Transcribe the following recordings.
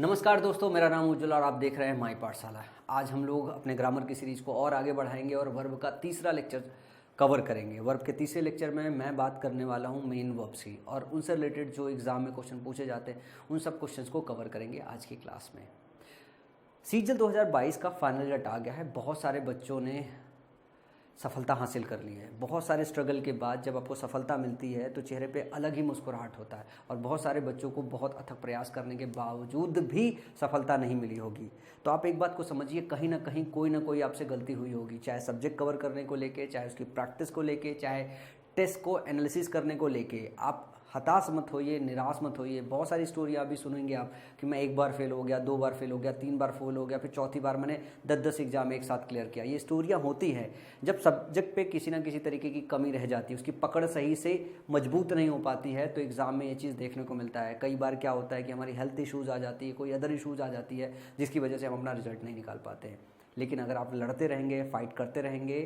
नमस्कार दोस्तों, मेरा नाम उज्ज्वल और आप देख रहे हैं माई पाठशाला। आज हम लोग अपने ग्रामर की सीरीज़ को और आगे बढ़ाएंगे और वर्ब का तीसरा लेक्चर कवर करेंगे। वर्ब के तीसरे लेक्चर में मैं बात करने वाला हूं मेन वर्ब्स की और उनसे रिलेटेड जो एग्ज़ाम में क्वेश्चन पूछे जाते हैं उन सब क्वेश्चंस को कवर करेंगे आज की क्लास में। सीजीएल 2022 का फाइनल रिजल्ट आ गया है। बहुत सारे बच्चों ने सफलता हासिल कर ली है। बहुत सारे स्ट्रगल के बाद जब आपको सफलता मिलती है तो चेहरे पे अलग ही मुस्कुराहट होता है और बहुत सारे बच्चों को बहुत अथक प्रयास करने के बावजूद भी सफलता नहीं मिली होगी। तो आप एक बात को समझिए, कहीं ना कोई आपसे गलती हुई होगी, चाहे सब्जेक्ट कवर करने को लेके, चाहे उसकी प्रैक्टिस को लेके, चाहे टेस्ट को एनालिसिस करने को लेके। आप हताश मत होइए, निराश मत होइए। बहुत सारी स्टोरी अभी सुनेंगे आप कि मैं एक बार फेल हो गया, 2 बार फेल हो गया, 3 बार फेल हो गया, फिर चौथी बार मैंने 10-10 एग्जाम एक साथ क्लियर किया। ये स्टोरियाँ होती हैं जब सब्जेक्ट पे किसी ना किसी तरीके की कमी रह जाती है, उसकी पकड़ सही से मजबूत नहीं हो पाती है, तो एग्ज़ाम में ये चीज़ देखने को मिलता है। कई बार क्या होता है कि हमारी हेल्थ इशूज़ आ जाती है, कोई अदर इशूज़ आ जाती है जिसकी वजह से हम अपना रिजल्ट नहीं निकाल पाते हैं। लेकिन अगर आप लड़ते रहेंगे, फाइट करते रहेंगे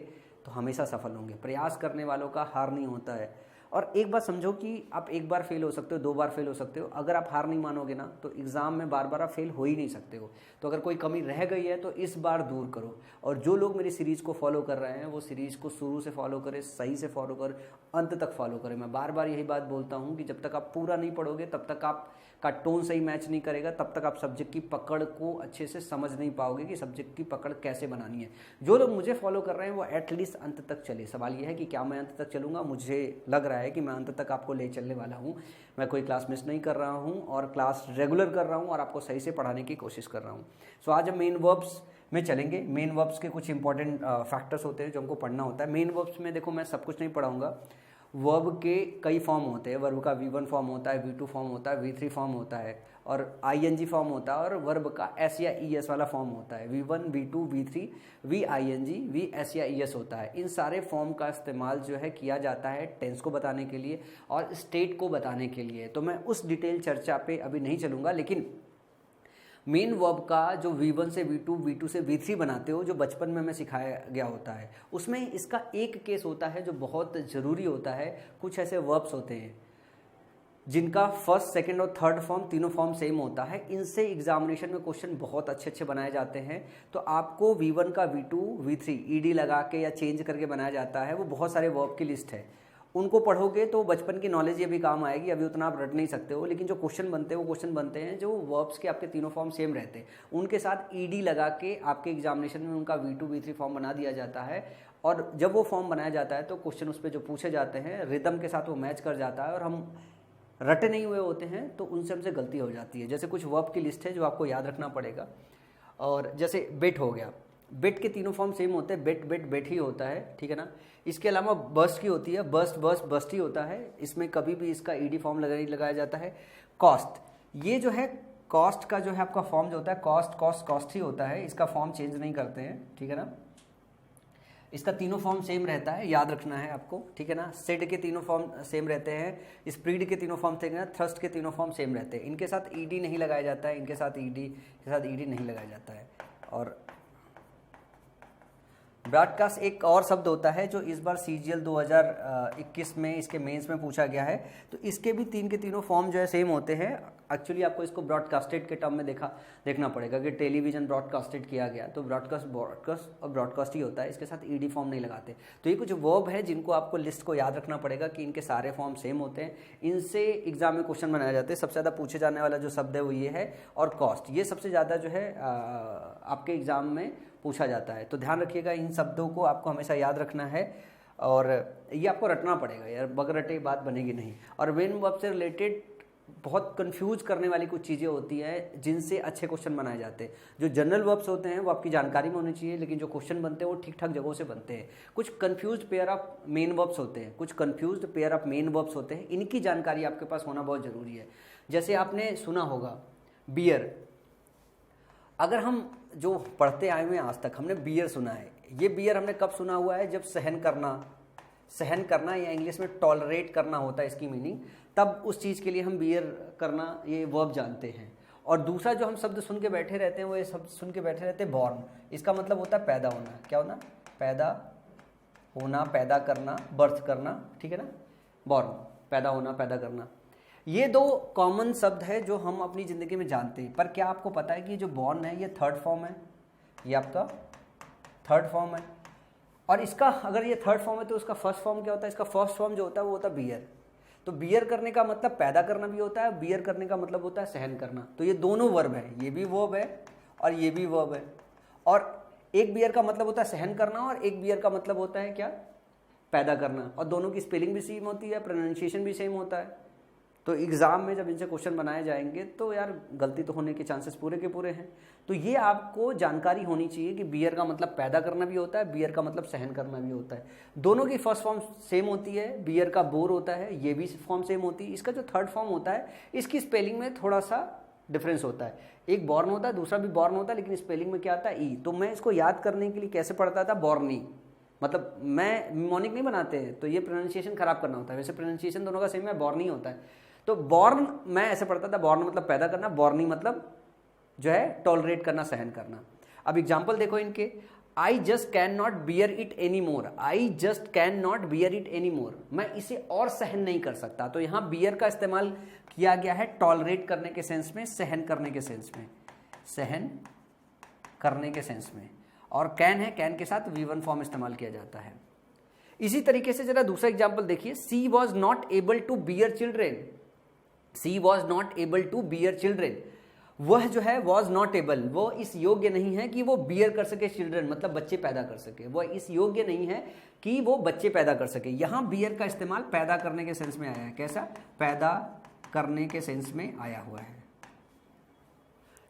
तो हमेशा सफल होंगे। प्रयास करने वालों का हार नहीं होता है। और एक बात समझो कि आप एक बार फेल हो सकते हो, 2 बार फेल हो सकते हो। अगर आप हार नहीं मानोगे ना तो एग्ज़ाम में बार बार आप फेल हो ही नहीं सकते हो। तो अगर कोई कमी रह गई है तो इस बार दूर करो। और जो लोग मेरी सीरीज़ को फॉलो कर रहे हैं वो सीरीज़ को शुरू से फॉलो करें, सही से फॉलो करें, अंत तक फॉलो करें। मैं बार बार यही बात बोलता हूँ कि जब तक आप पूरा नहीं पढ़ोगे तब तक आपका टोन सही मैच नहीं करेगा, तब तक आप सब्जेक्ट की पकड़ को अच्छे से समझ नहीं पाओगे कि सब्जेक्ट की पकड़ कैसे बनानी है। जो लोग मुझे फॉलो कर रहे हैं वो एटलीस्ट अंत तक चले। सवाल ये है कि क्या मैं अंत तक चलूँगा? मुझे लग रहा है कि मैं अंत तक आपको ले चलने वाला हूँ। मैं कोई क्लास मिस नहीं कर रहा हूँ और क्लास रेगुलर कर रहा हूँ और आपको सही से पढ़ाने की कोशिश कर रहा हूँ। सो आज हम मेन वर्ब्स में चलेंगे। मेन वर्ब्स के कुछ इंपॉर्टेंट फैक्टर्स होते हैं जो हमको पढ़ना होता है। मेन वर्ब्स में देखो, मैं सब कुछ नहीं पढ़ाऊंगा। वर्ब के कई फॉर्म होते हैं। वर्ब का V1 फॉर्म होता है, V2 फॉर्म होता है, V3 फॉर्म होता है और ING फॉर्म होता है और वर्ब का S या ES वाला फॉर्म होता है। V1, V2, V3, VING, VS या ES होता है। इन सारे फॉर्म का इस्तेमाल जो है किया जाता है टेंस को बताने के लिए और स्टेट को बताने के लिए। तो मैं उस डिटेल चर्चा पे अभी नहीं चलूँगा, लेकिन मेन वर्ब का जो V1 से V2, V2 से V3 बनाते हो, जो बचपन में हमें सिखाया गया होता है, उसमें इसका एक केस होता है जो बहुत ज़रूरी होता है। कुछ ऐसे वर्ब्स होते हैं जिनका फर्स्ट, सेकंड और थर्ड फॉर्म, तीनों फॉर्म सेम होता है। इनसे एग्जामिनेशन में क्वेश्चन बहुत अच्छे बनाए जाते हैं। तो आपको V1 का V2, V3 ED लगा के या चेंज करके बनाया जाता है। वो बहुत सारे वर्ब की लिस्ट है। उनको पढ़ोगे तो बचपन की नॉलेज ये भी काम आएगी। अभी उतना आप रट नहीं सकते हो, लेकिन जो क्वेश्चन बनते हैं वो क्वेश्चन बनते हैं जो वर्ब्स के आपके तीनों फॉर्म सेम रहते हैं। उनके साथ ED लगा के आपके एग्जामिनेशन में उनका V2, V3 फॉर्म बना दिया जाता है। और जब वो फॉर्म बनाया जाता है तो क्वेश्चन उस पर जो पूछे जाते हैं रिदम के साथ वो मैच कर जाता है और हम रटे नहीं हुए होते हैं तो उनसे हमसे गलती हो जाती है। जैसे कुछ वर्ब की लिस्ट है जो आपको याद रखना पड़ेगा। और जैसे बेट हो गया, बेट के तीनों फॉर्म सेम होते हैं। बेट बेट बेट ही होता है, ठीक है ना। इसके अलावा बस्ट की होती है, बस्ट बस्ट बस्ट ही होता है। इसमें कभी भी इसका ED फॉर्म लगाया जाता है। कॉस्ट, ये जो है कॉस्ट का जो है आपका फॉर्म जो होता है कॉस्ट कॉस्ट कॉस्ट ही होता है। इसका फॉर्म चेंज नहीं करते हैं, ठीक है ना। इसका तीनों फॉर्म सेम रहता है, याद रखना है आपको, ठीक है ना। सेड के तीनों फॉर्म सेम रहते हैं। स्प्रीड के तीनों फॉर्म सेम रहते हैं। थ्रस्ट के तीनों फॉर्म सेम रहते हैं। इनके साथ ED नहीं लगाया जाता है, इनके साथ ED नहीं लगाया जाता है। और ब्रॉडकास्ट एक और शब्द होता है जो इस बार CGL 2021 में इसके मेंस में पूछा गया है। तो इसके भी तीन के तीनों फॉर्म जो है सेम होते हैं। एक्चुअली आपको इसको ब्रॉडकास्टेड के टर्म में देखना पड़ेगा कि टेलीविजन ब्रॉडकास्टेड किया गया, तो ब्रॉडकास्ट और ब्रॉडकास्ट ही होता है। इसके साथ ED फॉर्म नहीं लगाते। तो ये कुछ वर्ब है जिनको आपको लिस्ट को याद रखना पड़ेगा कि इनके सारे फॉर्म सेम होते हैं। इनसे एग्जाम में क्वेश्चन बनाए जाते हैं। सबसे ज़्यादा पूछे जाने वाला जो शब्द है वो ये है। और कॉस्ट, ये सबसे ज़्यादा जो है आपके एग्जाम में पूछा जाता है। तो ध्यान रखिएगा, इन शब्दों को आपको हमेशा याद रखना है और ये आपको रटना पड़ेगा यार, बगैर रटे बात बनेगी नहीं। और मेन वर्ब से रिलेटेड बहुत कंफ्यूज करने वाली कुछ चीज़ें होती हैं जिनसे अच्छे क्वेश्चन बनाए जाते हैं। जो जनरल वर्ब्स होते हैं वो आपकी जानकारी में होनी चाहिए, लेकिन जो क्वेश्चन बनते हैं वो ठीक ठाक जगहों से बनते हैं। कुछ confused pair of main verbs होते हैं, कुछ confused pair of main verbs होते हैं। इनकी जानकारी आपके पास होना बहुत ज़रूरी है। जैसे आपने सुना होगा बियर, अगर हम जो पढ़ते आए हुए हैं आज तक हमने बियर सुना है। ये बियर हमने कब सुना हुआ है? जब सहन करना या इंग्लिश में टॉलरेट करना होता है इसकी मीनिंग, तब उस चीज़ के लिए हम बियर करना ये वर्ब जानते हैं। और दूसरा जो हम शब्द सुन के बैठे रहते हैं वो ये शब्द सुन के बैठे रहते हैं बॉर्न। इसका मतलब होता है पैदा होना। क्या होना? पैदा होना, पैदा करना, बर्थ करना, ठीक है ना। बॉर्न, पैदा होना, पैदा करना। ये दो कॉमन शब्द है जो हम अपनी ज़िंदगी में जानते हैं, पर क्या आपको पता है कि जो बॉर्न है ये थर्ड फॉर्म है, ये आपका थर्ड फॉर्म है। और इसका अगर ये थर्ड फॉर्म है तो उसका फर्स्ट फॉर्म क्या होता है? इसका फर्स्ट फॉर्म जो होता है वो होता है बियर। तो बियर करने का मतलब पैदा करना भी होता है, बियर करने का मतलब होता है सहन करना। तो ये दोनों वर्ब है, ये भी वर्ब है और ये भी वर्ब है। और एक बियर का मतलब होता है सहन करना और एक बियर का मतलब होता है क्या? पैदा करना। और दोनों की स्पेलिंग भी सेम होती है, प्रोनाउंसिएशन भी सेम होता है। तो एग्ज़ाम में जब इनसे क्वेश्चन बनाए जाएंगे तो यार गलती तो होने के चांसेस पूरे के पूरे हैं। तो ये आपको जानकारी होनी चाहिए कि बियर का मतलब पैदा करना भी होता है, बियर का मतलब सहन करना भी होता है। दोनों की फर्स्ट फॉर्म सेम होती है, बियर का बोर होता है, ये भी फॉर्म सेम होती है। इसका जो थर्ड फॉर्म होता है इसकी स्पेलिंग में थोड़ा सा डिफरेंस होता है। एक बॉर्न होता है, दूसरा भी बॉर्न होता है, लेकिन स्पेलिंग में क्या आता है? ई। तो मैं इसको याद करने के लिए कैसे पढ़ता था? बॉर्नी। मतलब मैं निमोनिक नहीं बनाते हैं तो ये प्रोनाउंसिएशन खराब करना होता है, वैसे प्रोनाउंसिएशन दोनों का सेम है, बॉर्नी होता है। तो बॉर्न मैं ऐसे पढ़ता था, बॉर्न मतलब पैदा करना, बॉर्नी मतलब जो है टॉलरेट करना, सहन करना। अब एग्जाम्पल देखो इनके, I just can not bear it any more. I just can not bear it any more, मैं इसे और सहन नहीं कर सकता। तो यहां बियर का इस्तेमाल किया गया है टॉलरेट करने के सेंस में, सहन करने के सेंस में, सहन करने के सेंस में। और कैन है, कैन के साथ V1 फॉर्म इस्तेमाल किया जाता है। इसी तरीके से जरा दूसरा एग्जाम्पल देखिए, she was not able to bear children. She was not able to bear children, वह जो है वॉज नॉट एबल, वो इस योग्य नहीं है कि वो बियर कर सके चिल्ड्रन, मतलब बच्चे पैदा कर सके। वह इस योग्य नहीं है कि वो बच्चे पैदा कर सके। यहां बियर का इस्तेमाल पैदा करने के सेंस में आया है। कैसा? पैदा करने के सेंस में आया हुआ है।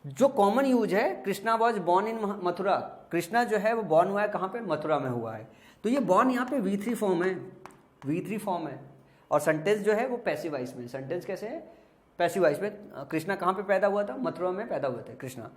जो कॉमन यूज है, Krishna was born in Mathura. Krishna जो है वो बॉर्न हुआ है कहां पे? मथुरा में हुआ है। तो ये बॉर्न यहाँ पे V3 फॉर्म है, V3 फॉर्म है। और सेंटेंस जो है वो पैसिव वॉइस में। सेंटेंस कैसे है? पैसिव वॉइस में। कृष्णा कहाँ पे पैदा हुआ था? मथुरा में पैदा हुए थे कृष्णा।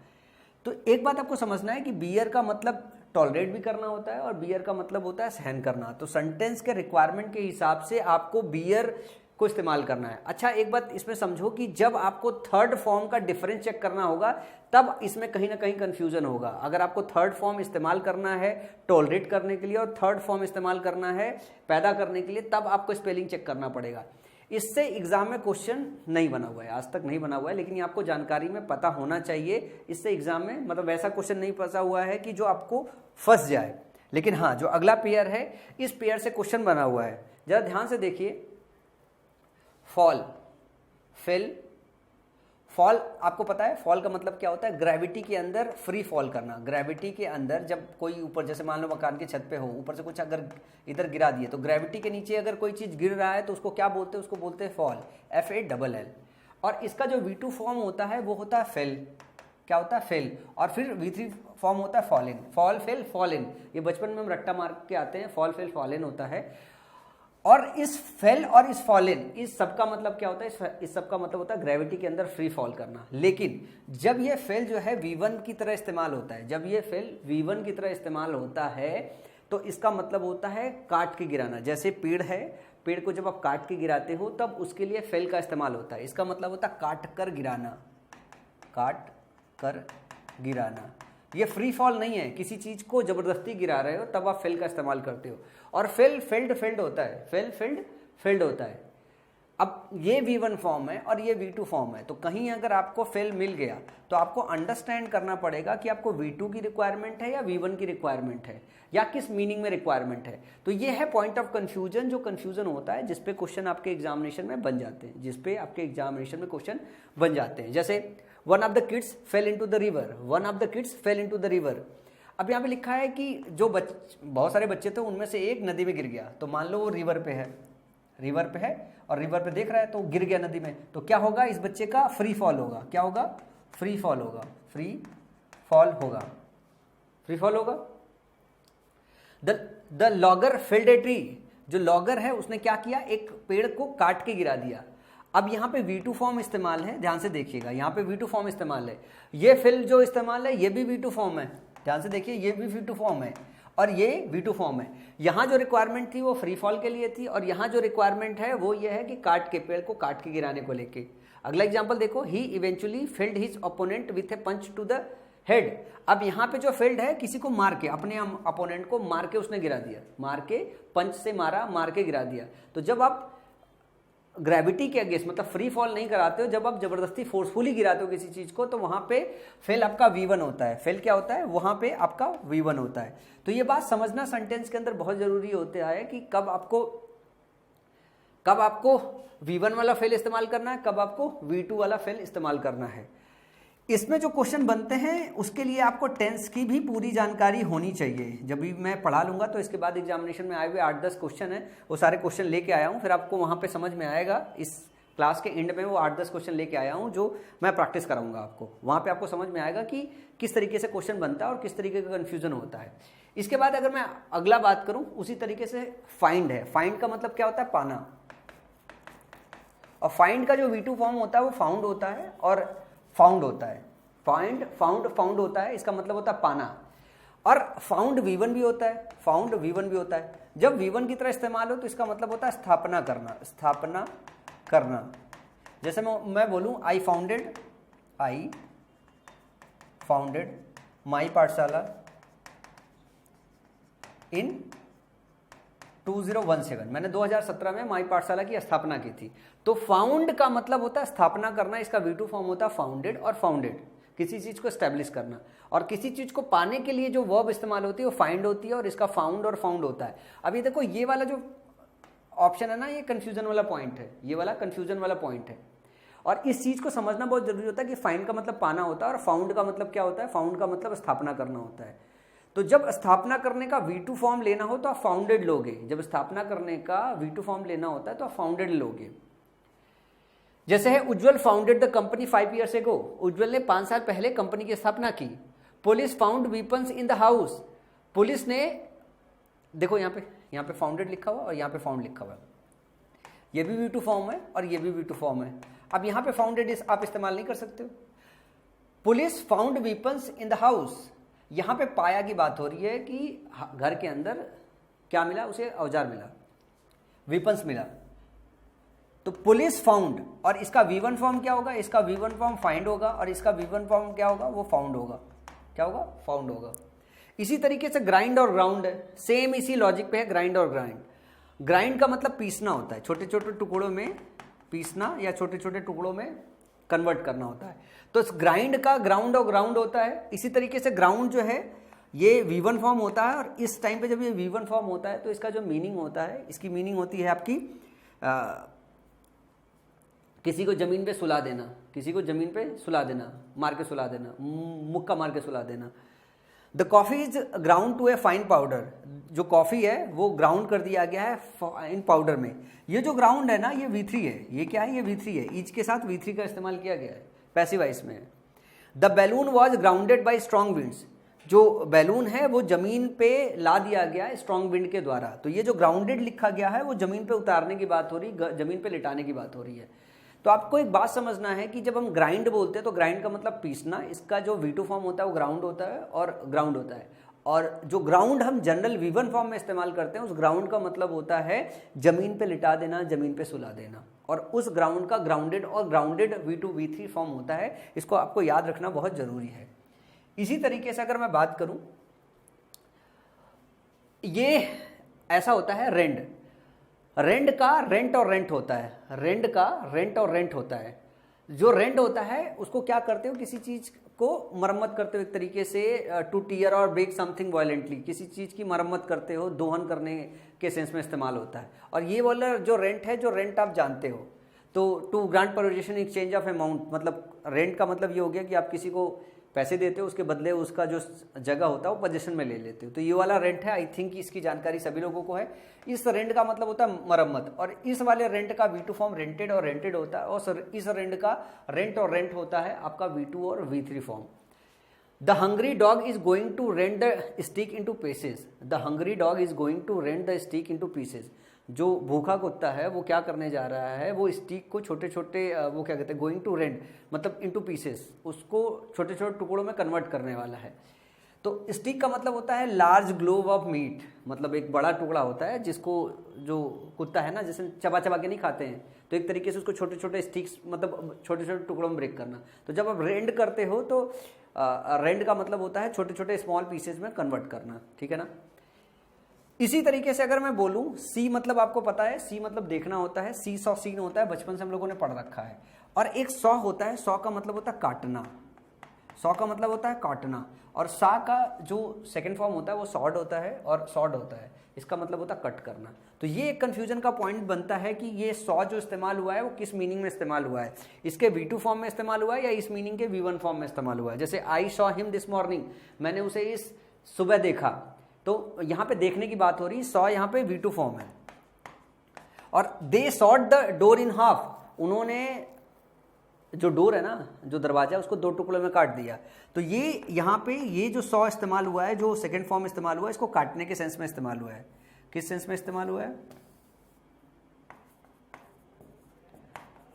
तो एक बात आपको समझना है कि बियर का मतलब टॉलरेट भी करना होता है और बियर का मतलब होता है सहन करना। तो सेंटेंस के रिक्वायरमेंट के हिसाब से आपको बियर को इस्तेमाल करना है। अच्छा, एक बात इसमें समझो कि जब आपको थर्ड फॉर्म का डिफरेंस चेक करना होगा तब इसमें कहीं ना कहीं कंफ्यूजन होगा। अगर आपको थर्ड फॉर्म इस्तेमाल करना है टॉलरेट करने के लिए और थर्ड फॉर्म इस्तेमाल करना है पैदा करने के लिए, तब आपको स्पेलिंग चेक करना पड़ेगा। इससे एग्जाम में क्वेश्चन नहीं बना हुआ है, आज तक नहीं बना हुआ है, लेकिन ये आपको जानकारी में पता होना चाहिए। इससे एग्जाम में मतलब वैसा क्वेश्चन नहीं फंसा हुआ है कि जो आपको फंस जाए। लेकिन हाँ, जो अगला पेयर है इस पेयर से क्वेश्चन बना हुआ है, जरा ध्यान से देखिए। फॉल, फेल, फॉल आपको पता है फॉल का मतलब क्या होता है? ग्रेविटी के अंदर फ्री फॉल करना। ग्रेविटी के अंदर जब कोई ऊपर, जैसे मान लो मकान की छत पे हो, ऊपर से कुछ अगर इधर गिरा दिए तो ग्रेविटी के नीचे अगर कोई चीज़ गिर रहा है तो उसको क्या बोलते हैं? उसको बोलते हैं फॉल, FALL। और इसका जो V2 फॉर्म होता है वो होता है फेल। क्या होता है? फेल। और फिर V3 फॉर्म होता है fall in. Fall, fail, fall in, ये बचपन में हम रट्टा मार के आते हैं। फॉल, फेल, फॉल इन होता है। और इस फेल और इस फॉल इन, इस सब का मतलब क्या होता है? इस सब का मतलब होता है ग्रेविटी के अंदर फ्री फॉल करना। लेकिन जब ये फेल जो है V1 की तरह इस्तेमाल होता है, जब ये फेल V1 की तरह इस्तेमाल होता है तो इसका मतलब होता है काट के गिराना। जैसे पेड़ है, पेड़ को जब आप काट के गिराते हो तब उसके लिए फेल का इस्तेमाल होता है। इसका मतलब होता है काट कर गिराना, काट कर गिराना। ये फ्री फॉल नहीं है, किसी चीज को जबरदस्ती गिरा रहे हो तब आप फेल का इस्तेमाल करते हो। और फेल, फेल्ड, फेल्ड होता है, फेल, फेल्ड, फेल्ड होता है। अब ये V1 फॉर्म है और ये V2 फॉर्म है, तो कहीं अगर आपको फेल मिल गया तो आपको अंडरस्टैंड करना पड़ेगा कि आपको V2 की रिक्वायरमेंट है या V1 की रिक्वायरमेंट है, या किस मीनिंग में रिक्वायरमेंट है। तो ये है पॉइंट ऑफ कंफ्यूजन, जो कंफ्यूजन होता है जिसपे क्वेश्चन आपके एग्जामिनेशन में बन जाते हैं, जिसपे आपके एग्जामिनेशन में क्वेश्चन बन जाते हैं। जैसे one of the kids fail into the river, one of the kids fail into the river. अब यहाँ पे लिखा है कि जो बहुत सारे बच्चे थे उनमें से एक नदी में गिर गया। तो मान लो वो रिवर पे है, रिवर पे है और रिवर पे देख रहा है तो गिर गया नदी में, तो क्या होगा? इस बच्चे का फ्री फॉल होगा। क्या होगा? फ्री फॉल होगा, फ्री फॉल होगा, फ्री फॉल होगा। The logger failed a tree, जो लॉगर है उसने क्या किया? एक पेड़ को काट के गिरा दिया। अब यहाँ पे V2 फॉर्म इस्तेमाल है, ध्यान से देखिएगा, यहाँ पे V2 फॉर्म इस्तेमाल है। ये फेल जो इस्तेमाल है ये भी V2 फॉर्म है, ध्यान से देखिए, ये भी V2 फॉर्म है और ये V2 फॉर्म है। यहाँ जो रिक्वायरमेंट थी वो फ्री फॉल के लिए थी और यहाँ जो रिक्वायरमेंट है वो ये है कि काट के, पेड़ को काट के गिराने को लेके। अगला एग्जाम्पल देखो, he eventually felled his opponent with a punch to the head. अब यहाँ पे जो फेल्ड है किसी को मार के, अपने अपोनेंट को मार के उसने गिरा दिया, मार के, पंच से मारा, मार के गिरा दिया। तो जब आप ग्रेविटी के अगेंस्ट मतलब फ्री फॉल नहीं कराते हो, जब आप जबरदस्ती फोर्सफुली गिराते हो किसी चीज को, तो वहां पे फेल आपका V1 होता है। फेल क्या होता है? वहां पे आपका V1 होता है। तो ये बात समझना सेंटेंस के अंदर बहुत जरूरी होता है कि कब आपको V1 वाला फेल इस्तेमाल करना है, कब आपको V2 वाला फेल इस्तेमाल करना है। इसमें जो क्वेश्चन बनते हैं उसके लिए आपको टेंस की भी पूरी जानकारी होनी चाहिए। जब भी मैं पढ़ा लूंगा तो इसके बाद एग्जामिनेशन में आए हुए 8-10 क्वेश्चन है, वो सारे क्वेश्चन लेके आया हूँ, फिर आपको वहाँ पे समझ में आएगा। इस क्लास के एंड में वो 8-10 क्वेश्चन लेके आया हूँ जो मैं प्रैक्टिस कराऊंगा आपको। वहाँ पे आपको समझ में आएगा कि किस तरीके से क्वेश्चन बनता है और किस तरीके का कन्फ्यूजन होता है। इसके बाद अगर मैं अगला बात करूँ, उसी तरीके से फाइंड है। फाइंड का मतलब क्या होता है? पाना। और फाइंड का जो V2 फॉर्म होता है वो फाउंड होता है और फाउंड होता है। फाइंड, फाउंड होता है, इसका मतलब होता है पाना। और फाउंड V1 भी होता है, फाउंड V1 भी होता है। जब V1 की तरह इस्तेमाल हो तो इसका मतलब होता है स्थापना करना, स्थापना करना। जैसे मैं बोलूं आई फाउंडेड माई पाठशाला इन 2017। मैंने 2017 में माई पाठशाला की स्थापना की थी। तो फाउंड का मतलब होता है स्थापना करना, इसका V2 फॉर्म होता है फाउंडेड। और फाउंडेड किसी चीज को एस्टेब्लिश करना, और किसी चीज को पाने के लिए जो वर्ब इस्तेमाल होती है वो फाइंड होती है, और इसका फाउंड और फाउंड होता है। अभी देखो ये वाला जो ऑप्शन है ना, ये कंफ्यूजन वाला पॉइंट है, ये वाला कंफ्यूजन वाला पॉइंट है। और इस चीज को समझना बहुत जरूरी होता है कि फाइंड का मतलब पाना होता है और फाउंड का मतलब क्या होता है? फाउंड का मतलब स्थापना करना होता है। तो जब स्थापना करने का V2 फॉर्म लेना हो तो आप फाउंडेड लोगे। जब स्थापना करने का V2 फॉर्म लेना होता है तो आप फाउंडेड लोगे। जैसे है Ujjwal founded the company 5 years ago। Ujjwal ने 5 साल पहले कंपनी की स्थापना की। Police found weapons in the house. Police ने, देखो यहाँ पे फाउंडेड लिखा हुआ और यहाँ पे फाउंड लिखा हुआ है। ये भी V2 फॉर्म है और ये भी V2 फॉर्म है। अब यहाँ पे फाउंडेड आप इस्तेमाल नहीं कर सकते हो। Police found weapons in the house, यहाँ पे पाया की बात हो रही है कि घर के अंदर क्या मिला? उसे औजार मिला, वीपन्स मिला। तो पुलिस फाउंड, और इसका V1 फॉर्म क्या होगा? इसका V1 फॉर्म फाइंड होगा, और इसका V1 फॉर्म क्या होगा? वो फाउंड होगा। क्या होगा? फाउंड होगा। इसी तरीके से ग्राइंड और ग्राउंड है, सेम इसी लॉजिक पे है ग्राइंड और ग्राइंड। ग्राइंड का मतलब पीसना होता है, छोटे छोटे टुकड़ों में पीसना या छोटे छोटे टुकड़ों में कन्वर्ट करना होता है। तो इस ग्राइंड का ग्राउंड और ग्राउंड होता है। इसी तरीके से ग्राउंड जो है ये V1 फॉर्म होता है, और इस टाइम पे जब ये V1 फॉर्म होता है तो इसका जो मीनिंग होता है, इसकी मीनिंग होती है आपकी किसी को जमीन पे सुला देना, किसी को जमीन पे सुला देना, मार के सुला देना, मुक्का मार के सुला देना। The coffee is ground to a fine powder. जो कॉफी है वो ग्राउंड कर दिया गया है फाइन पाउडर में। ये जो ग्राउंड है ना, ये V3 है। ये क्या है? ये V3 है। ईच के साथ V3 का इस्तेमाल किया गया है, पैसिव वॉइस में। The balloon was grounded by strong winds. जो बैलून है वो जमीन पे ला दिया गया है स्ट्रॉन्ग विंड के द्वारा। तो ये जो ग्राउंडेड लिखा गया है वो जमीन पे उतारने की बात हो रही, जमीन पे लिटाने की बात हो रही है। तो आपको एक बात समझना है कि जब हम ग्राइंड बोलते हैं तो ग्राइंड का मतलब पीसना। इसका जो V2 फॉर्म होता है वो ग्राउंड होता है और ग्राउंड होता है। और जो ग्राउंड हम जनरल V1 फॉर्म में इस्तेमाल करते हैं, उस ग्राउंड का मतलब होता है जमीन पे लिटा देना, जमीन पे सुला देना। और उस ग्राउंड का ग्राउंडेड और ग्राउंडेड V2 V3 फॉर्म होता है। इसको आपको याद रखना बहुत जरूरी है। इसी तरीके से अगर मैं बात करूं, ये ऐसा होता है रेंड। रेंट का रेंट और रेंट होता है, रेंट का रेंट और रेंट होता है। जो रेंट होता है उसको क्या करते हो? किसी चीज को मरम्मत करते हो, एक तरीके से टू टीयर और ब्रेक समथिंग वायलेंटली, किसी चीज की मरम्मत करते हो, दोहन करने के सेंस में इस्तेमाल होता है। और ये वाला जो रेंट है, जो रेंट आप जानते हो, तो to grant position exchange of amount, मतलब रेंट का मतलब ये हो गया कि आप किसी को पैसे देते हो, उसके बदले उसका जो जगह होता है वो पोजीशन में ले लेते हो। तो ये वाला रेंट है। आई थिंक इसकी जानकारी सभी लोगों को है। इस रेंट का मतलब होता है मरम्मत, और इस वाले रेंट का V2 फॉर्म रेंटेड और रेंटेड होता है, और इस रेंट का रेंट और रेंट होता है आपका V2 और V3 form. The hungry dog is going to rent the stick into pieces. The hungry dog is going to rent the stick into pieces. जो भूखा कुत्ता है वो क्या करने जा रहा है? वो स्टिक को छोटे छोटे, वो क्या कहते हैं, गोइंग टू रेंट मतलब इनटू पीसेस, उसको छोटे छोटे टुकड़ों में कन्वर्ट करने वाला है। तो स्टिक का मतलब होता है लार्ज ग्लोब ऑफ मीट, मतलब एक बड़ा टुकड़ा होता है जिसको जो कुत्ता है ना, जैसे चबा चबा के नहीं खाते हैं, तो एक तरीके से उसको छोटे छोटे स्टिक्स, मतलब छोटे छोटे टुकड़ों में ब्रेक करना। तो जब आप रेंड करते हो तो रेंड का मतलब होता है छोटे छोटे स्मॉल पीसेज में कन्वर्ट करना, ठीक है ना। इसी तरीके से अगर मैं बोलूं सी मतलब आपको पता है, सी मतलब देखना होता है, सी सॉ सीन होता है, बचपन से हम लोगों ने पढ़ रखा है। और एक सॉ होता है, सॉ का मतलब होता है काटना, सॉ का मतलब होता है काटना। और सा का जो सेकंड फॉर्म होता है वो सॉड होता है, और सॉड होता है इसका मतलब होता है कट करना। तो ये एक कंफ्यूजन का पॉइंट बनता है कि ये सॉ जो इस्तेमाल हुआ है वो किस मीनिंग में इस्तेमाल हुआ है, इसके V2 फॉर्म में इस्तेमाल हुआ है या इस मीनिंग के V1 फॉर्म में इस्तेमाल हुआ है। जैसे I saw him this morning, मैंने उसे इस सुबह देखा, तो यहां पे देखने की बात हो रही, सॉ यहां पे V2 फॉर्म है। और they sawed the door in half, उन्होंने जो डोर है ना, जो दरवाजा है, उसको दो टुकड़ों में काट दिया। तो ये यहाँ पे ये जो सॉ इस्तेमाल हुआ है, जो सेकंड फॉर्म इस्तेमाल हुआ है, इसको काटने के सेंस में इस्तेमाल हुआ है। किस सेंस में इस्तेमाल हुआ है?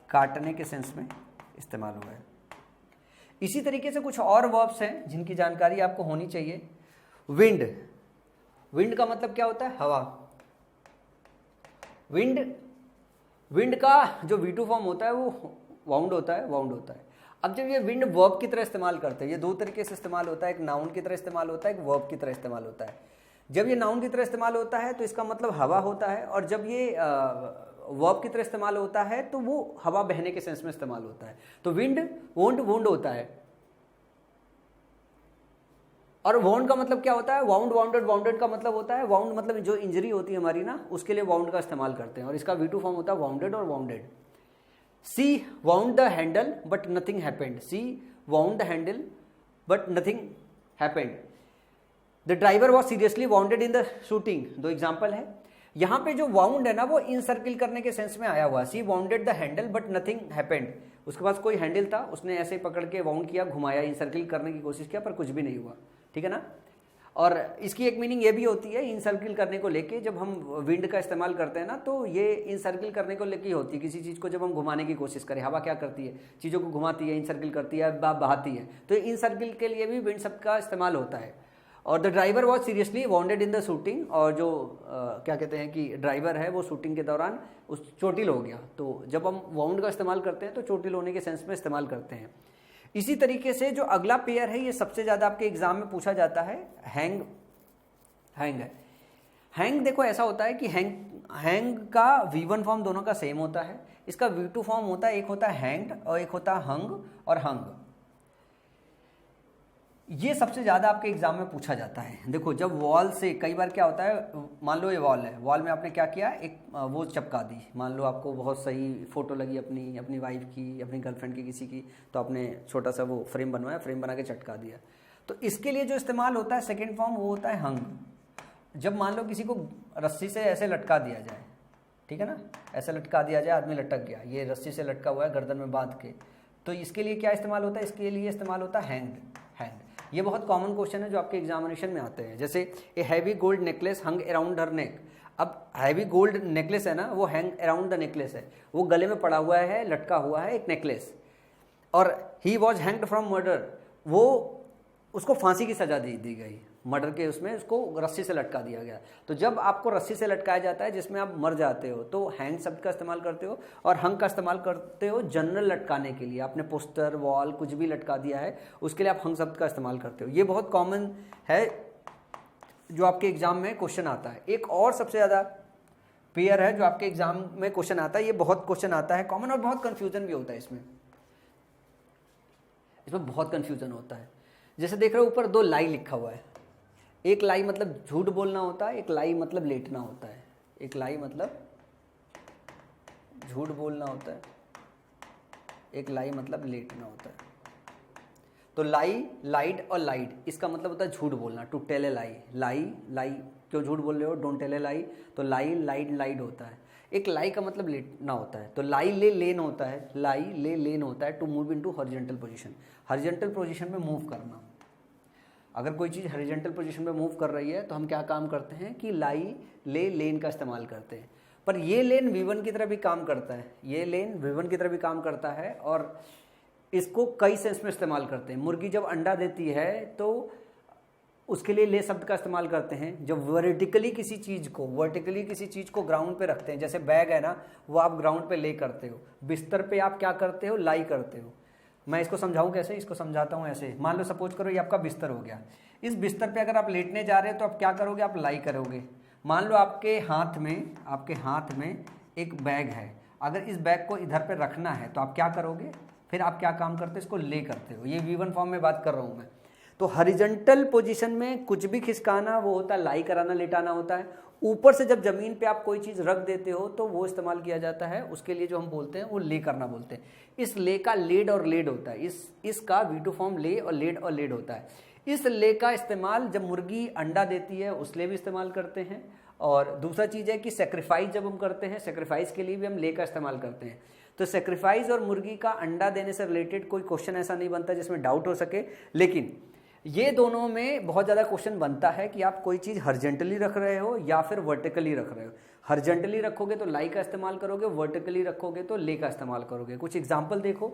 काटने के सेंस में इस्तेमाल हुआ है। इसी तरीके से कुछ और वर्ब्स हैं जिनकी जानकारी आपको होनी चाहिए। विंड, विंड का मतलब क्या होता है? हवा। विंड का जो V2 फॉर्म होता है वो वाउंड होता है, वाउंड होता है। अब जब ये विंड वर्ब की तरह इस्तेमाल करते हैं, ये दो तरीके से इस्तेमाल होता है, एक नाउन की तरह इस्तेमाल होता है, एक वर्ब की तरह इस्तेमाल होता है। जब ये नाउन की तरह इस्तेमाल होता है तो इसका मतलब हवा होता है, और जब ये वर्ब की तरह इस्तेमाल होता है तो वो हवा बहने के सेंस में इस्तेमाल होता है। तो विंड वोंड वुंड होता है, और वाउंड का मतलब क्या होता है? वाउंड वाउंडेड, वाउंडेड का मतलब होता है, वाउंड मतलब जो इंजरी होती है हमारी ना, उसके लिए वाउंड का इस्तेमाल करते हैं, और इसका V2 फॉर्म होता है वाउंडेड और wounded. She wound the handle but nothing happened, she wound the handle but nothing happened. The driver was seriously wounded in the shooting, दो एग्जाम्पल है। यहां पे जो वाउंड है ना वो इन सर्किल करने के सेंस में आया हुआ। She wounded the handle but nothing happened, उसके पास कोई हैंडल था, उसने ऐसे पकड़ के वाउंड किया, घुमाया, इन सर्किल करने की कोशिश किया, पर कुछ भी नहीं हुआ। ठीक है ना। और इसकी एक मीनिंग ये भी होती है इन सर्किल करने को लेके, जब हम विंड का इस्तेमाल करते हैं ना, तो ये इन सर्किल करने को लेके होती है। किसी चीज़ को जब हम घुमाने की कोशिश करें, हवा क्या करती है? चीज़ों को घुमाती है, इन सर्किल करती है, बहाती है। तो इन सर्किल के लिए भी विंड शब्द का इस्तेमाल होता है। और the driver was seriously wounded in the shooting, और जो क्या कहते हैं कि ड्राइवर है वो शूटिंग के दौरान उस चोटिल हो गया। तो जब हम वाउंड का इस्तेमाल करते हैं तो चोटिल होने के सेंस में इस्तेमाल करते हैं। इसी तरीके से जो अगला पेयर है, ये सबसे ज़्यादा आपके एग्जाम में पूछा जाता है, हैंग। हैंग है, हैंग देखो ऐसा होता है कि हैंग का V1 फॉर्म दोनों का सेम होता है, इसका V2 फॉर्म होता है, एक होता है हैंग्ड और एक होता है हंग और हंग। ये सबसे ज़्यादा आपके एग्जाम में पूछा जाता है। देखो जब वॉल से, कई बार क्या होता है, मान लो ये वॉल है, वॉल में आपने क्या किया, एक वो चिपका दी। मान लो आपको बहुत सही फोटो लगी अपनी वाइफ की, अपनी गर्लफ्रेंड की, किसी की, तो आपने छोटा सा वो फ्रेम बनवाया, फ्रेम बना के चटका दिया। तो इसके लिए जो इस्तेमाल होता है सेकेंड फॉर्म, वो होता है हंग। जब मान लो किसी को रस्सी से ऐसे लटका दिया जाए, ठीक है ना, ऐसे लटका दिया जाए, आदमी लटक गया, ये रस्सी से लटका हुआ है गर्दन में बांध के, तो इसके लिए क्या इस्तेमाल होता है? इसके लिए इस्तेमाल होता है हैंग्ड। हैंग्ड ये बहुत कॉमन क्वेश्चन है जो आपके एग्जामिनेशन में आते हैं। जैसे a heavy gold necklace hung around her neck. अब हैवी गोल्ड नेकलेस है ना, वो हैंग अराउंड द नेकलेस है, वो गले में पड़ा हुआ है, लटका हुआ है एक नेकलेस। और he was hanged from murder, वो उसको फांसी की सजा दी गई, मर्डर के उसमें उसको रस्सी से लटका दिया गया। तो जब आपको रस्सी से लटकाया जाता है जिसमें आप मर जाते हो, तो हैंग शब्द का इस्तेमाल करते हो, और हंग का इस्तेमाल करते हो जनरल लटकाने के लिए। आपने पोस्टर, वॉल, कुछ भी लटका दिया है, उसके लिए आप हंग शब्द का इस्तेमाल करते हो। ये बहुत कॉमन है जो आपके एग्जाम में क्वेश्चन आता है। एक और सबसे ज़्यादा पेयर है जो आपके एग्जाम में क्वेश्चन आता है, ये बहुत क्वेश्चन आता है कॉमन, और बहुत कन्फ्यूजन भी होता है इसमें बहुत कन्फ्यूजन होता है। जैसे देख रहे हो ऊपर दो लाई लिखा हुआ है, एक लाई मतलब झूठ बोलना होता है, एक लाई मतलब लेटना होता है। एक लाई मतलब झूठ बोलना होता है, एक लाई मतलब लेटना होता है। तो लाई, लाइट और लाइट, इसका मतलब होता है झूठ बोलना, टू टेल ए लाई। लाई क्यों झूठ बोल रहे हो, डोंट टेल ए लाई। तो लाई, लाइट, लाइट होता है। एक लाई का मतलब लेटना होता है, तो लाई ले लेन होता है, लाई ले लेन होता है, to move into horizontal position. Horizontal position में मूव करना। अगर कोई चीज़ हॉरिजॉन्टल पोजीशन में मूव कर रही है तो हम क्या काम करते हैं कि लाई ले लेन का इस्तेमाल करते हैं। पर ये लेन V1 की तरह भी काम करता है, ये लेन V1 की तरह भी काम करता है, और इसको कई सेंस में इस्तेमाल करते हैं। मुर्गी जब अंडा देती है तो उसके लिए ले शब्द का इस्तेमाल करते हैं। जब वर्टिकली किसी चीज़ को ग्राउंड पे रखते हैं, जैसे बैग है ना, वो आप ग्राउंड पे ले करते हो। बिस्तर पे आप क्या करते हो, लाई करते हो। मैं इसको समझाऊं कैसे, इसको समझाता हूं ऐसे। मान लो सपोज करो ये आपका बिस्तर हो गया, इस बिस्तर पे अगर आप लेटने जा रहे हो तो आप क्या करोगे, आप लाई करोगे। मान लो आपके हाथ में एक बैग है, अगर इस बैग को इधर पे रखना है तो आप क्या करोगे, फिर आप क्या काम करते हो, इसको ले करते हो। ये V1 फॉर्म में बात कर रहा हूँ मैं। तो हॉरिजॉन्टल पोजीशन में कुछ भी खिसकाना वो होता है लाई कराना, लेटाना होता है। ऊपर से जब जमीन पे आप कोई चीज़ रख देते हो तो वो इस्तेमाल किया जाता है, उसके लिए जो हम बोलते हैं वो ले करना बोलते हैं। इस ले का लेड और लेड होता है, इसका V2 फॉर्म ले और लेड होता है। इस ले का इस्तेमाल जब मुर्गी अंडा देती है उस लिए भी इस्तेमाल करते हैं। और दूसरा चीज़ है कि सेक्रीफाइस जब हम करते हैं, सेक्रीफाइस के लिए भी हम ले का इस्तेमाल करते हैं। तो सेक्रीफाइस और मुर्गी का अंडा देने से रिलेटेड कोई क्वेश्चन ऐसा नहीं बनता जिसमें डाउट हो सके, लेकिन ये दोनों में बहुत ज़्यादा क्वेश्चन बनता है कि आप कोई चीज़ हॉरिजॉन्टली रख रहे हो या फिर वर्टिकली रख रहे हो। हॉरिजॉन्टली रखोगे तो लाई का इस्तेमाल करोगे, वर्टिकली रखोगे तो ले का इस्तेमाल करोगे। कुछ एग्जाम्पल देखो,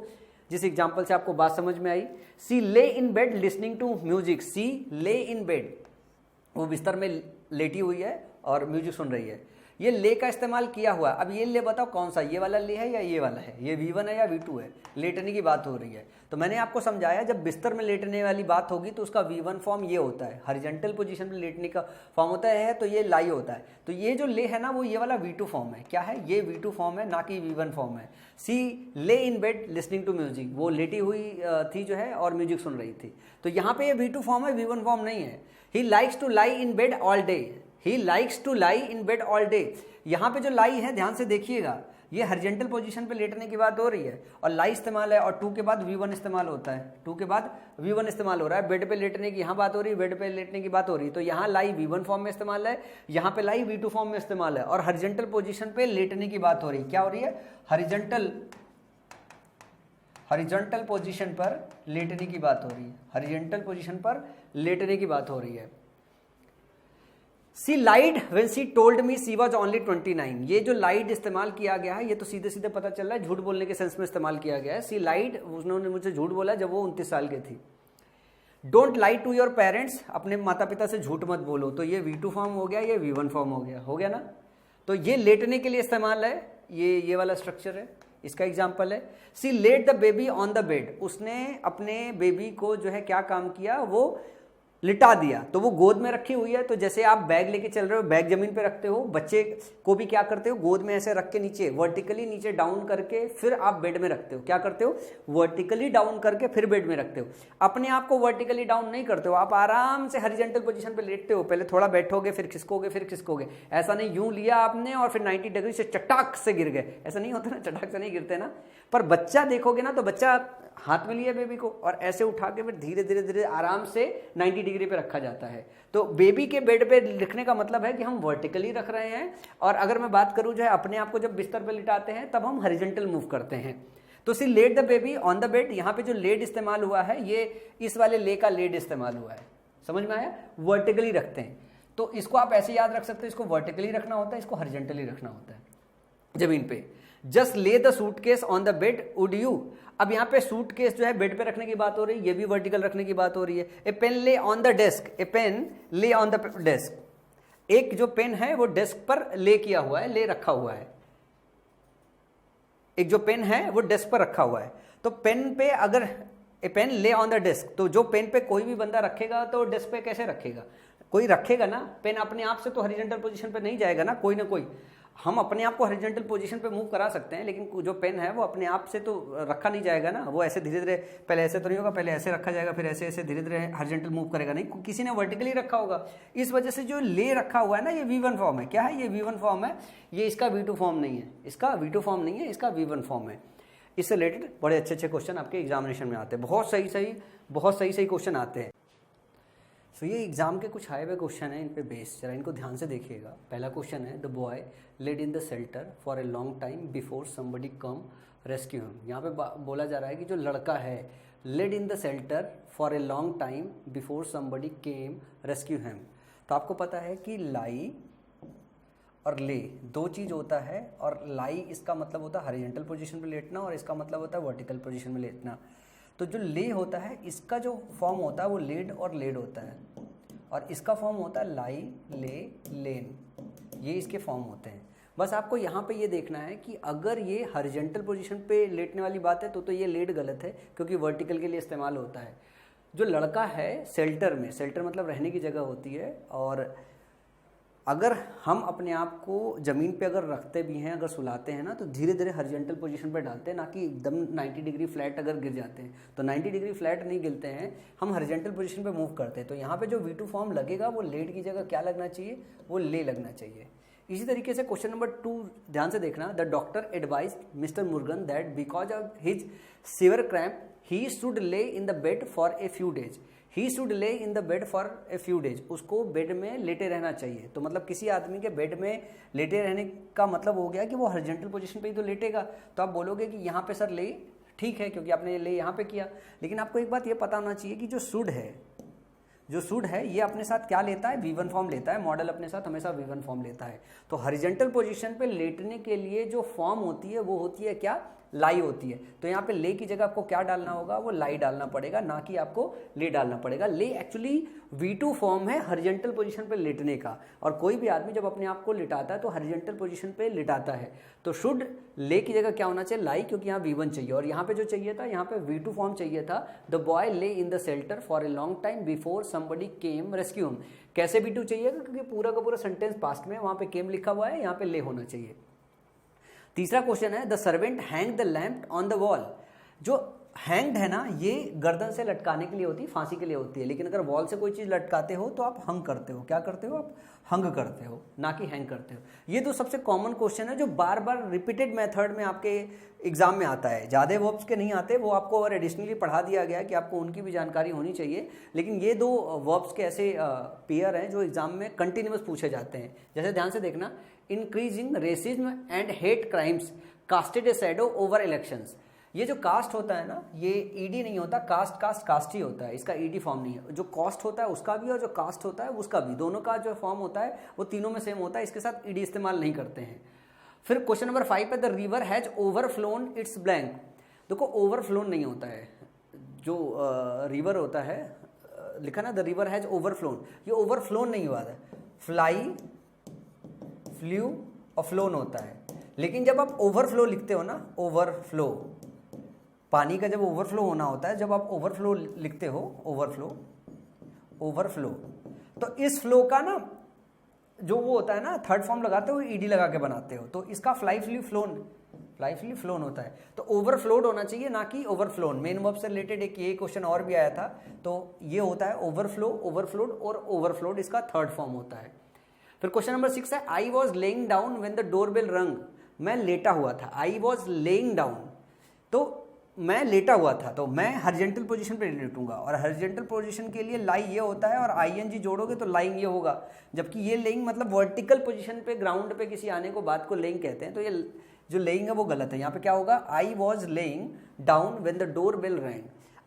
जिस एग्जाम्पल से आपको बात समझ में आई। She lay in bed listening to music. She lay in bed, वो बिस्तर में लेटी हुई है और म्यूजिक सुन रही है। ये ले का इस्तेमाल किया हुआ। अब ये ले बताओ कौन सा, ये वाला ले है या ये वाला है, ये V1 है या V2 है। लेटने की बात हो रही है तो मैंने आपको समझाया जब बिस्तर में लेटने वाली बात होगी तो उसका V1 फॉर्म ये होता है, हॉरिजॉन्टल पोजीशन में लेटने का फॉर्म होता है, तो ये लाई होता है। तो ये जो ले है ना वो ये वाला V2 फॉर्म है। क्या है, ये V2 फॉर्म है, ना कि V1 फॉर्म है। She lay in bed listening to music, वो लेटी हुई थी जो है और म्यूजिक सुन रही थी। तो यहाँ पे ये V2 फॉर्म है, V1 फॉर्म नहीं है। He likes to lie in bed all day. He likes to lie in bed all day. यहाँ पे जो लाई है ध्यान से देखिएगा, ये हॉरिजॉन्टल पोजीशन पे लेटने की बात हो रही है और लाई इस्तेमाल है और टू के बाद V1 इस्तेमाल होता है। टू के बाद V1 इस्तेमाल हो रहा है। बेड पे लेटने की यहाँ बात हो रही है, बेड पे लेटने की बात हो रही है। तो यहाँ लाई V1 फॉर्म में इस्तेमाल है, यहाँ पे लाई V2 फॉर्म में इस्तेमाल है और हॉरिजॉन्टल पोजीशन पे लेटने की बात हो रही है। क्या हो रही है, हॉरिजॉन्टल पोजीशन पर लेटने की बात हो रही है। हॉरिजॉन्टल पोजीशन पर लेटने की बात हो रही है। She lied when she told me she was only 29। ये जो लाइड इस्तेमाल किया गया है ये तो सीधे सीधे पता चल रहा है झूठ बोलने के सेंस में इस्तेमाल किया गया है। सी लाइड, उन्होंने मुझसे झूठ बोला जब वो 29 साल की थी। Don't lie to your parents, अपने माता पिता से झूठ मत बोलो। तो ये V2 फॉर्म हो गया, ये V1 फॉर्म हो गया ना। तो ये लेटने के लिए इस्तेमाल है, ये वाला स्ट्रक्चर है, इसका एग्जाम्पल है। She laid the baby on the bed, उसने अपने बेबी को जो है क्या काम किया, वो लिटा दिया। तो वो गोद में रखी हुई है। तो जैसे आप बैग लेके चल रहे हो, बैग जमीन पे रखते हो, बच्चे को भी क्या करते हो, गोद में ऐसे रख के नीचे वर्टिकली नीचे डाउन करके फिर आप बेड में रखते हो। क्या करते हो, वर्टिकली डाउन करके फिर बेड में रखते हो। अपने आप को वर्टिकली डाउन नहीं करते हो, आप आराम से हॉरिजॉन्टल पोजीशन पे लेटते हो। पहले थोड़ा बैठोगे, फिर खिसकोगे। ऐसा नहीं यूं लिया आपने और फिर 90 डिग्री से चटाक से गिर गए, ऐसा नहीं होता ना, चटाक से नहीं गिरते ना। पर बच्चा देखोगे ना तो बच्चा हाथ में लिया बेबी को और ऐसे उठा के फिर धीरे धीरे आराम से 90 डिग्री पे रखा जाता है। तो बेबी के बेड पे लिखने का मतलब है कि हम वर्टिकली रख रहे हैं। और अगर मैं बात करूं जो है अपने आप को जब बिस्तर पे लिटाते हैं तब हम हॉरिजॉन्टल मूव करते हैं। तो she laid the baby on the bed, यहाँ पे जो लेड इस्तेमाल हुआ है ये इस वाले ले का लेड इस्तेमाल हुआ है। समझ में आया, वर्टिकली रखते हैं। तो इसको आप ऐसे याद रख सकते हो, इसको वर्टिकली रखना होता है, इसको हॉरिजॉन्टली रखना होता है जमीन पे। जस्ट ले the suitcase on the bed would you. अब यहाँ पे सूटकेस जो है बेड पे रखने की बात हो रही है, ये भी वर्टिकल रखने की बात हो रही है। A pen lay on the desk, a pen lay on the desk. एक जो पेन है वो डेस्क पर ले किया हुआ है, ले रखा हुआ है। एक जो पेन है वो डेस्क पर रखा हुआ है। तो पेन पे अगर ए pen lay on the desk, तो जो पेन पे कोई भी बंदा रखेगा तो डेस्क पे कैसे रखेगा, कोई रखेगा ना। पेन अपने आप से तो हॉरिजॉन्टल पोजीशन पे नहीं जाएगा ना, कोई ना कोई। हम अपने आप को हॉरिजॉन्टल पोजीशन पे मूव करा सकते हैं, लेकिन जो पेन है वो अपने आप से तो रखा नहीं जाएगा ना। वो ऐसे धीरे धीरे, पहले ऐसे तो नहीं होगा, पहले ऐसे रखा जाएगा, फिर ऐसे ऐसे धीरे धीरे हॉरिजॉन्टल मूव करेगा, नहीं, किसी ने वर्टिकली रखा होगा। इस वजह से जो ले रखा हुआ है ना, ये V1 फॉर्म है। क्या है, ये V1 फॉर्म है, ये इसका V2 फॉर्म नहीं है, इसका V2 फॉर्म नहीं है, इसका V1 फॉर्म है। इससे रिलेटेड बड़े अच्छे अच्छे क्वेश्चन आपके एग्जामिनेशन में आते हैं, बहुत सही क्वेश्चन आते हैं। तो ये एग्जाम के कुछ आए हुए क्वेश्चन हैं, इन पे बेस, जरा इनको ध्यान से देखिएगा। पहला क्वेश्चन है, the boy laid in the shelter for a long time before somebody come rescue him. यहाँ पे बोला जा रहा है कि जो लड़का है laid in the shelter for a long time before somebody came rescue him. तो आपको पता है कि लाई और ले दो चीज़ होता है, और लाई इसका मतलब होता है हॉरिजॉन्टल पोजीशन पे लेटना और इसका मतलब होता है वर्टिकल पोजीशन में लेटना। तो जो ले होता है इसका जो फॉर्म होता है वो लेड और लेड होता है, और इसका फॉर्म होता है लाई ले लेन, ये इसके फॉर्म होते हैं। बस आपको यहाँ पे ये देखना है कि अगर ये हॉरिजॉन्टल पोजीशन पे लेटने वाली बात है तो ये लेड गलत है, क्योंकि वर्टिकल के लिए इस्तेमाल होता है। जो लड़का है शेल्टर में, शेल्टर मतलब रहने की जगह होती है, और अगर हम अपने आप को ज़मीन पे अगर रखते भी हैं, अगर सुलाते हैं ना, तो धीरे धीरे हॉरिजॉन्टल पोजीशन पे डालते हैं, ना कि एकदम 90 डिग्री फ्लैट अगर गिर जाते हैं। तो 90 डिग्री फ्लैट नहीं गिरते हैं, हम हॉरिजॉन्टल पोजीशन पे मूव करते हैं। तो यहाँ पे जो V2 फॉर्म लगेगा वो लेट की जगह क्या लगना चाहिए, वो ले लगना चाहिए। इसी तरीके से क्वेश्चन नंबर 2 ध्यान से देखना। The doctor advise Mr Murugan that because of his severe cramp he should lay in the bed for a few days. He should lay in the bed for a few days. उसको bed में लेटे रहना चाहिए। तो मतलब किसी आदमी के बेड में लेटे रहने का मतलब हो गया कि वो हॉरिजॉन्टल पोजीशन पे ही तो लेटेगा। तो आप बोलोगे कि यहाँ पे सर ले ठीक है, क्योंकि आपने ले यहाँ पे किया। लेकिन आपको एक बात ये पता होना चाहिए कि जो शुड है ये अपने साथ क्या लेता है, V1 फॉर्म लेता है। मॉडल अपने साथ हमेशा V1 फॉर्म लेता है। तो हॉरिजॉन्टल पोजीशन पे लेटने के लिए जो फॉर्म होती है वो होती है क्या, लाई होती है। तो यहाँ पे ले की जगह आपको क्या डालना होगा, वो लाई डालना पड़ेगा, ना कि आपको ले डालना पड़ेगा। ले एक्चुअली V2 फॉर्म है हॉरिजॉन्टल पोजीशन पे लेटने का। और कोई भी आदमी जब अपने आप को लिटाता है तो हॉरिजॉन्टल पोजीशन पे लिटाता है। तो शुड ले की जगह क्या होना चाहिए, लाई, क्योंकि यहाँ V1 चाहिए। और यहाँ पे जो चाहिए था, यहाँ पे V2 फॉर्म चाहिए था। द बॉय ले in the shelter for a long time before somebody came rescue him. कैसे V2 चाहिए, क्योंकि पूरा का पूरा सेंटेंस पास्ट में, वहाँ पे केम लिखा हुआ है, यहाँ पे ले होना चाहिए। तीसरा क्वेश्चन है the servant hang the lamp on the wall. जो हैंग्ड है ना, ये गर्दन से लटकाने के लिए होती है, फांसी के लिए होती है। लेकिन अगर वॉल से कोई चीज़ लटकाते हो तो आप हंग करते हो। क्या करते हो, आप हंग करते हो, ना कि हैंग करते हो। ये दो सबसे कॉमन क्वेश्चन है जो बार बार रिपीटेड मेथड में आपके एग्जाम में आता है। ज़्यादा वर्ब्स के नहीं आते, वो आपको और एडिशनली पढ़ा दिया गया है कि आपको उनकी भी जानकारी होनी चाहिए। लेकिन ये दो वर्ब्स के ऐसे पेयर हैं जो एग्जाम में कंटिन्यूस पूछे जाते हैं। जैसे ध्यान से देखना, increasing racism and hate crimes casted A shadow over elections. ये जो कास्ट होता है ना, ये ईडी नहीं होता, कास्ट ही होता है, इसका ईडी फॉर्म नहीं है। जो कॉस्ट होता है उसका भी और जो कास्ट होता है उसका भी, दोनों का जो फॉर्म होता है वो तीनों में सेम होता है। इसके साथ ईडी इस्तेमाल नहीं करते हैं। फिर क्वेश्चन नंबर 5 पे the river has overflown its blank. देखो ओवरफ्लोन नहीं होता है, जो रिवर होता है लिखा ना, द रिवर हैज ओवरफ्लोन, ये ओवरफ्लोन नहीं हुआ है। फ्लाई, फ्लू और फ्लोन होता है। लेकिन जब आप ओवरफ्लो लिखते हो ना, ओवरफ्लो, पानी का जब ओवरफ्लो होना होता है, जब आप ओवरफ्लो लिखते हो, ओवरफ्लो, तो इस फ्लो का ना जो वो होता है ना, थर्ड फॉर्म लगाते हो, ईडी लगा के बनाते हो। तो इसका फ्लाई फ्ली फ्लोन होता है। तो ओवरफ्लोड होना चाहिए, ना कि ओवरफ्लोन। मेन वर्ब से रिलेटेड एक ये क्वेश्चन और भी आया था, तो ये होता है ओवरफ्लो, ओवरफ्लोड और ओवरफ्लोड, इसका थर्ड फॉर्म होता है। फिर क्वेश्चन नंबर 6 है आई was laying down when the doorbell रंग। मैं लेटा हुआ था, आई वॉज लेइंग डाउन, तो मैं लेटा हुआ था, तो मैं हॉरिजॉन्टल पोजीशन पे लेटूंगा। और हॉरिजॉन्टल पोजीशन के लिए लाई ये होता है, और आईएनजी जोड़ोगे तो लाइंग ये होगा। जबकि ये लेइंग मतलब वर्टिकल पोजीशन पे, ग्राउंड पे किसी आने को बात को लेइंग कहते हैं। तो ये जो लेइंग है वो गलत है। यहाँ पे क्या होगा, I was laying down when the door bell rang.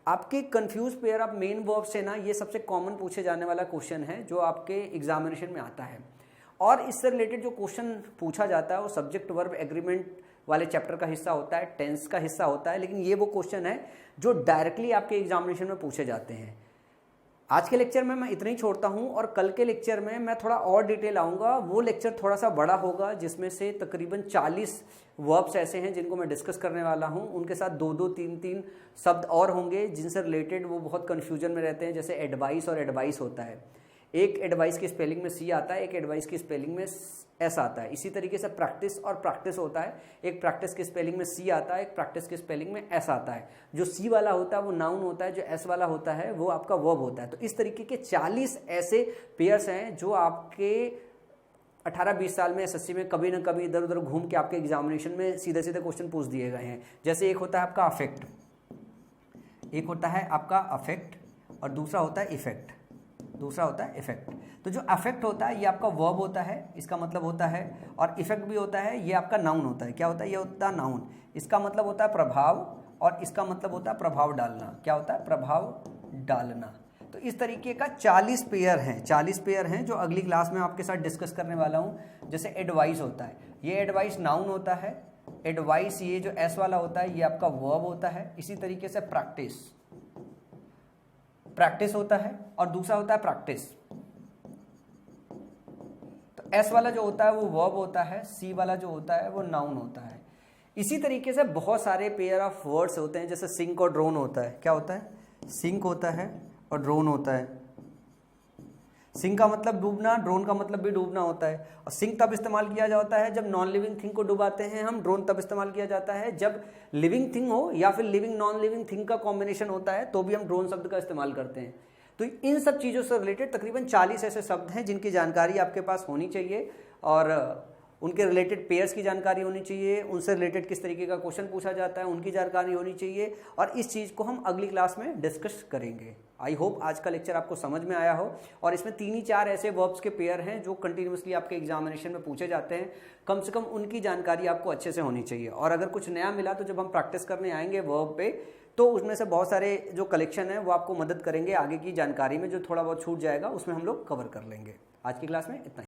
आपके confuse pair of main verb से ना, ये सबसे कॉमन पूछे जाने वाला क्वेश्चन है जो आपके एग्जामिनेशन में आता है। और इससे रिलेटेड जो क्वेश्चन पूछा जाता है वो सब्जेक्ट वर्ब एग्रीमेंट वाले चैप्टर का हिस्सा होता है, टेंस का हिस्सा होता है। लेकिन ये वो क्वेश्चन है जो डायरेक्टली आपके एग्जामिनेशन में पूछे जाते हैं। आज के लेक्चर में मैं इतना ही छोड़ता हूं, और कल के लेक्चर में मैं थोड़ा और डिटेल आऊँगा। वो लेक्चर थोड़ा सा बड़ा होगा, जिसमें से तकरीबन 40 वर्ब्स ऐसे हैं जिनको मैं डिस्कस करने वाला हूं। उनके साथ 2-2, 3-3 शब्द और होंगे जिनसे रिलेटेड वो बहुत कन्फ्यूजन में रहते हैं। जैसे एडवाइस और एडवाइस होता है, एक एडवाइस की स्पेलिंग में सी आता है, एक एडवाइस की स्पेलिंग में एस आता है। इसी तरीके से प्रैक्टिस और प्रैक्टिस होता है, एक प्रैक्टिस की स्पेलिंग में सी आता है, एक प्रैक्टिस की स्पेलिंग में एस आता है। जो सी वाला होता है वो नाउन होता है, जो एस वाला होता है वो आपका वर्ब होता है। तो इस तरीके के 40 ऐसे पेयर्स हैं जो आपके 18-20 साल में एसएससी में कभी ना कभी इधर उधर घूम के आपके एग्जामिनेशन में सीधे सीधे क्वेश्चन पूछ दिए गए हैं। जैसे एक होता है आपका अफेक्ट, एक होता है आपका अफेक्ट, और दूसरा होता है इफेक्ट, दूसरा होता है इफेक्ट। तो जो अफेक्ट होता है ये आपका वर्ब होता है, इसका मतलब होता है, और इफेक्ट भी होता है, ये आपका नाउन होता है। क्या होता है, ये होता है नाउन, इसका मतलब होता है प्रभाव, और इसका मतलब होता है प्रभाव डालना। क्या होता है, प्रभाव डालना। तो इस तरीके का 40 पेयर हैं, 40 पेयर हैं जो अगली क्लास में आपके साथ डिस्कस करने वाला हूं। जैसे एडवाइस होता है, ये एडवाइस नाउन होता है, एडवाइस ये जो एस वाला होता है ये आपका वर्ब होता है। इसी तरीके से प्रैक्टिस, प्रैक्टिस होता है, और दूसरा होता है प्रैक्टिस। तो एस वाला जो होता है वो वर्ब होता है, सी वाला जो होता है वो नाउन होता है। इसी तरीके से बहुत सारे पेयर ऑफ वर्ड्स होते हैं, जैसे सिंक और ड्रोन होता है। क्या होता है, सिंक होता है और ड्रोन होता है। सिंक का मतलब डूबना, ड्रोन का मतलब भी डूबना होता है। और सिंक तब इस्तेमाल किया जाता है जब नॉन लिविंग थिंग को डुबाते हैं हम। ड्रोन तब इस्तेमाल किया जाता है जब लिविंग थिंग हो या फिर लिविंग नॉन लिविंग थिंग का कॉम्बिनेशन होता है, तो भी हम ड्रोन शब्द का इस्तेमाल करते हैं। तो इन सब चीज़ों से रिलेटेड तकरीबन 40 ऐसे शब्द हैं जिनकी जानकारी आपके पास होनी चाहिए, और उनके रिलेटेड पेयर्स की जानकारी होनी चाहिए, उनसे रिलेटेड किस तरीके का क्वेश्चन पूछा जाता है उनकी जानकारी होनी चाहिए, और इस चीज़ को हम अगली क्लास में डिस्कस करेंगे। आई होप आज का लेक्चर आपको समझ में आया हो। और इसमें 3 ही 4 ऐसे वर्ब्स के पेयर हैं जो कंटिन्यूसली आपके एग्जामिनेशन में पूछे जाते हैं, कम से कम उनकी जानकारी आपको अच्छे से होनी चाहिए। और अगर कुछ नया मिला तो जब हम प्रैक्टिस करने आएंगे वर्ब पे, तो उसमें से बहुत सारे जो कलेक्शन है वो आपको मदद करेंगे आगे की जानकारी में। जो थोड़ा बहुत छूट जाएगा उसमें हम लोग कवर कर लेंगे। आज की क्लास में इतना ही।